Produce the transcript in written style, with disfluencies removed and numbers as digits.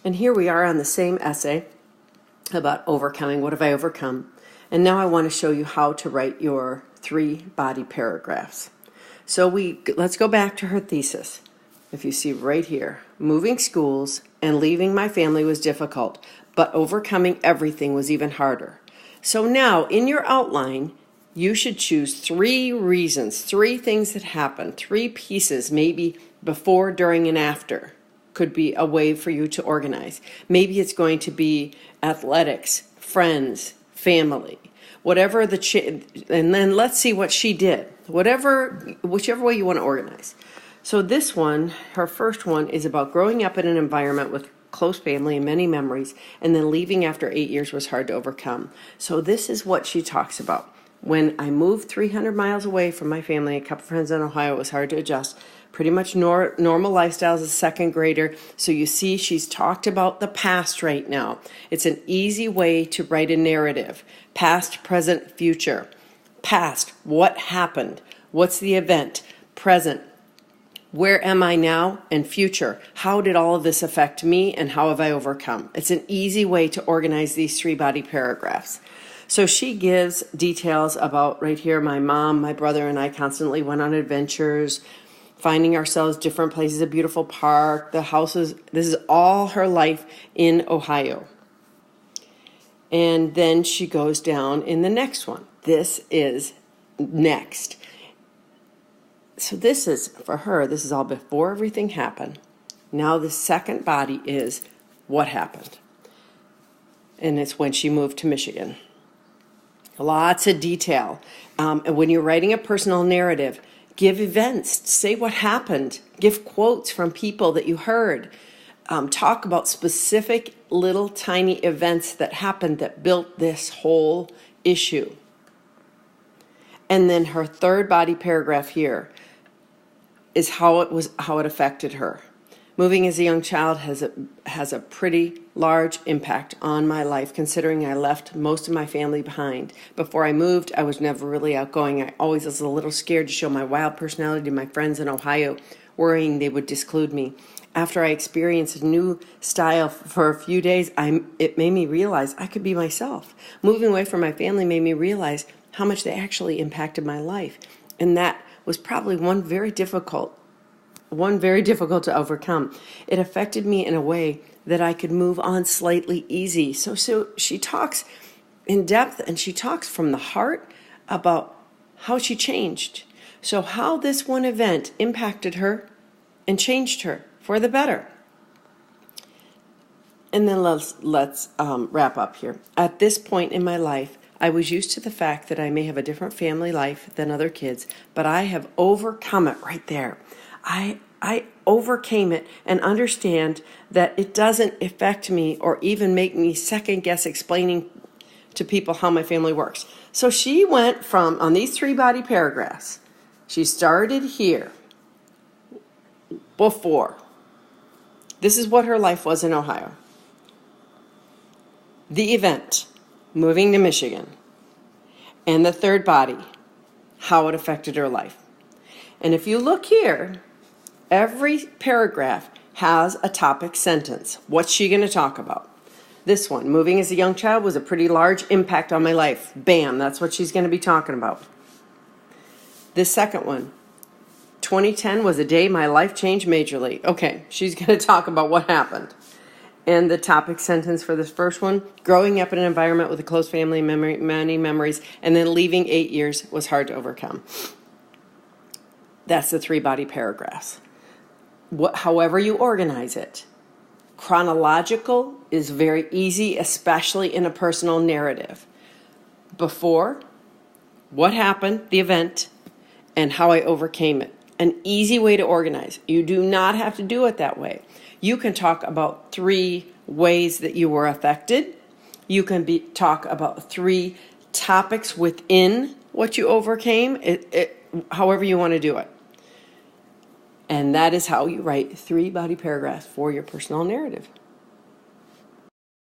And here we are on the same essay about overcoming. What have I overcome? And now I want to show you how to write your 3 body paragraphs. So let's go back to her thesis. If you see right here, moving schools and leaving my family was difficult, but overcoming everything was even harder. So now in your outline, you should choose 3 reasons, 3 things that happened, 3 pieces, maybe before, during, and after. Could be a way for you to organize. Maybe it's going to be athletics, friends, family, whatever and then let's see what she did. Whichever way you want to organize. So this one, her first one, is about growing up in an environment with close family and many memories, and then leaving after 8 years was hard to overcome. So this is what she talks about. When I moved 300 miles away from my family, a couple friends in Ohio, it was hard to adjust. Pretty much normal lifestyle as a second grader. So you see, she's talked about the past right now. It's an easy way to write a narrative. Past, present, future. Past, what happened? What's the event? Present, where am I now? And future, how did all of this affect me and how have I overcome? It's an easy way to organize these 3 body paragraphs. So she gives details about, right here, my mom, my brother, and I constantly went on adventures, finding ourselves different places, a beautiful park, the houses. This is all her life in Ohio. And then she goes down in the next one. This is next. So this is, for her, this is all before everything happened. Now the second body is what happened. And it's when she moved to Michigan. Lots of detail. And when you're writing a personal narrative, give events, say what happened, give quotes from people that you heard, talk about specific little tiny events that happened that built this whole issue. And then her third body paragraph here is how it affected her. Moving as a young child has a pretty large impact on my life, considering I left most of my family behind. Before I moved, I was never really outgoing. I always was a little scared to show my wild personality to my friends in Ohio, worrying they would disclude me. After I experienced a new style for a few days, it made me realize I could be myself. Moving away from my family made me realize how much they actually impacted my life. And that was probably one very difficult to overcome. It affected me in a way that I could move on slightly easy. So she talks in depth and she talks from the heart about how she changed. So how this one event impacted her and changed her for the better. And then let's wrap up here. At this point in my life, I was used to the fact that I may have a different family life than other kids, but I have overcome it right there. I overcame it and understand that it doesn't affect me or even make me second guess explaining to people how my family works. So she went from, on these 3 body paragraphs, she started here before. This is what her life was in Ohio. The event, moving to Michigan. And the third body, how it affected her life. And if you look here, every paragraph has a topic sentence. What's she going to talk about? This one, moving as a young child was a pretty large impact on my life. Bam, that's what she's going to be talking about. This second one, 2010 was a day my life changed majorly. Okay, she's going to talk about what happened. And the topic sentence for this first one, growing up in an environment with a close family, many memories, and then leaving 8 years was hard to overcome. That's the 3 body paragraphs. However you organize it. Chronological is very easy, especially in a personal narrative. Before, what happened, the event, and how I overcame it. An easy way to organize. You do not have to do it that way. You can talk about 3 ways that you were affected. You can talk about 3 topics within what you overcame, however you want to do it. And that is how you write 3 body paragraphs for your personal narrative.